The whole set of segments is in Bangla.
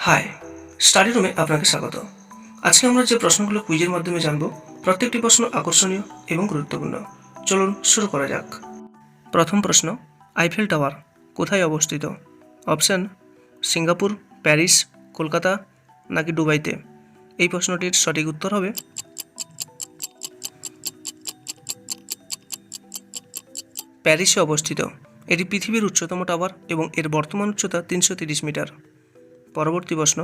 হাই, স্টাডি রুমে আপনাকে স্বাগত। আজকে আমরা যে প্রশ্নগুলো কুইজের মাধ্যমে জানব, প্রত্যেকটি প্রশ্ন আকর্ষণীয় এবং গুরুত্বপূর্ণ। চলুন শুরু করা যাক। প্রথম প্রশ্ন, আইফেল টাওয়ার কোথায় অবস্থিত? অপশান সিঙ্গাপুর, প্যারিস, কলকাতা নাকি দুবাইতে? এই প্রশ্নটির সঠিক উত্তর হবে প্যারিসে অবস্থিত। এটি পৃথিবীর উচ্চতম টাওয়ার এবং এর বর্তমান উচ্চতা 330 মিটার। পরবর্তী প্রশ্ন,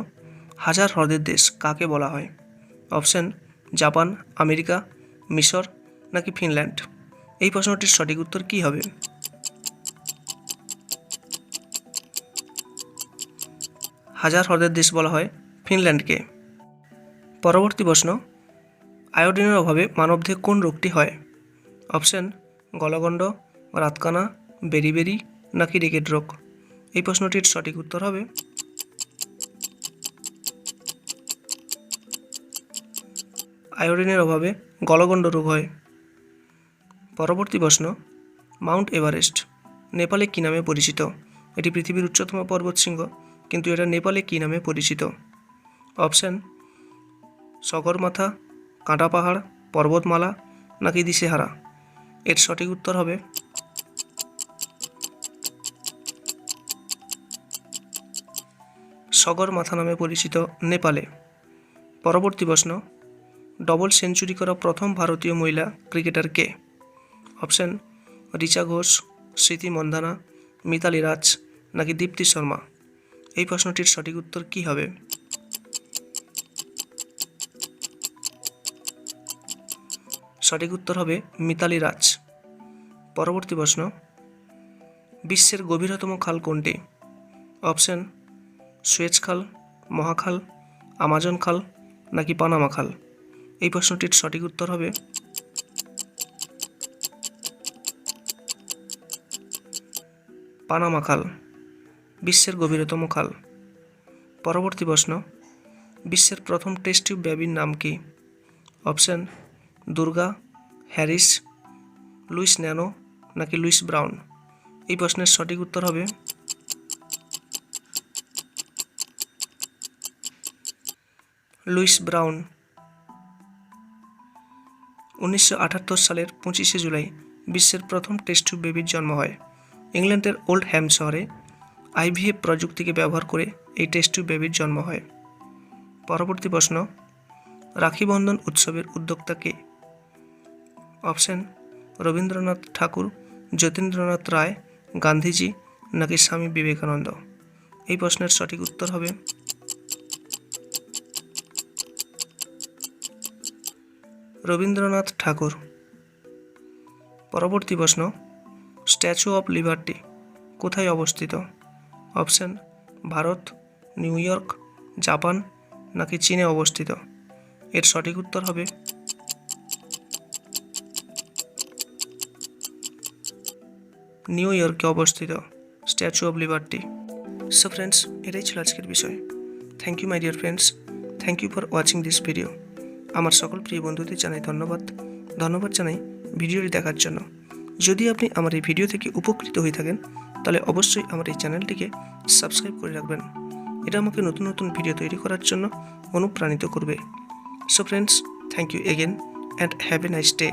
হাজার হ্রদের দেশ কাকে বলা হয়? অপশান জাপান, আমেরিকা, মিশর নাকি ফিনল্যান্ড? এই প্রশ্নটির সঠিক উত্তর কী হবে? হাজার হ্রদের দেশ বলা হয় ফিনল্যান্ডকে। পরবর্তী প্রশ্ন, আয়োডিনের অভাবে মানবদেহে কোন রোগটি হয়? অপশান গলগণ্ড, রাতকানা, বেরিবেরি নাকি রিকেট রোগ? এই প্রশ্নটির সঠিক উত্তর হবে আয়োডিনের অভাবে গলগণ্ড রোগ হয়। পরবর্তী প্রশ্ন, মাউন্ট এভারেস্ট নেপালে কী নামে পরিচিত? এটি পৃথিবীর উচ্চতম পর্বতশৃঙ্গ, কিন্তু এটা নেপালে কী নামে পরিচিত? অপশান সগরমাথা, কাঁটা পাহাড়, পর্বতমালা নাকি দিশেহারা? এর সঠিক উত্তর হবে সগরমাথা নামে পরিচিত নেপালে। পরবর্তী প্রশ্ন, ডবল সেঞ্চুরি করা প্রথম ভারতীয় মহিলা ক্রিকেটার কে? অপশান রিচা ঘোষ, স্মৃতি মন্ধানা, মিতালি রাজ নাকি দীপ্তি শর্মা? এই প্রশ্নটির সঠিক উত্তর কী হবে? সঠিক উত্তর হবে মিতালি রাজ। পরবর্তী প্রশ্ন, বিশ্বের গভীরতম খাল কোনটি? অপশান সুয়েজ খাল, মহাখাল, আমাজন খাল নাকি পানামা খাল? এই প্রশ্নটির সঠিক উত্তর হবে পানামা খাল, বিশ্বের গভীরতম খাল। পরবর্তী প্রশ্ন, বিশ্বের প্রথম টেস্ট টিউব বেবির নাম কি? Option Durga, Harris, Louise Nano নাকি লুইস ব্রাউন? এই প্রশ্নের সঠিক উত্তর হবে লুইস ব্রাউন। 1978 সালের 25শে জুলাই বিশ্বের প্রথম টেস্ট টিউব বেবির জন্ম হয়। ইংল্যান্ডের ওল্ড হ্যাম শহরে আইভিএফ প্রযুক্তিকে ব্যবহার করে এই টেস্ট টিউব বেবির জন্ম হয়। পরবর্তী প্রশ্ন, রাখি বন্ধন উৎসবের উদ্যোক্তা কে? অপশান রবীন্দ্রনাথ ঠাকুর, যতীন্দ্রনাথ রায়, গান্ধীজি নাকি স্বামী বিবেকানন্দ? এই প্রশ্নের সঠিক উত্তর হবে রবীন্দ্রনাথ ঠাকুর। পরবর্তী প্রশ্ন, স্ট্যাচু অফ লিবার্টি কোথায় অবস্থিত? Option Bharat, new York, Japan নাকি চীনে অবস্থিত? এর সঠিক উত্তর হবে নিউ ইয়র্কে অবস্থিত Statue of Liberty. So friends, এটাই ছিল আজকের বিষয়। Thank you my dear friends, thank you for watching this video. আমার সকল প্রিয় বন্ধুদের জানাই ধন্যবাদ জানাই ভিডিওটি দেখার জন্য। যদি আপনি আমার এই ভিডিও থেকে উপকৃত হয়ে থাকেন, তাহলে অবশ্যই আমার এই চ্যানেলটিকে সাবস্ক্রাইব করে রাখবেন। এটা আমাকে নতুন নতুন ভিডিও তৈরি করার জন্য অনুপ্রাণিত করবে। So friends, thank you again and have a nice day.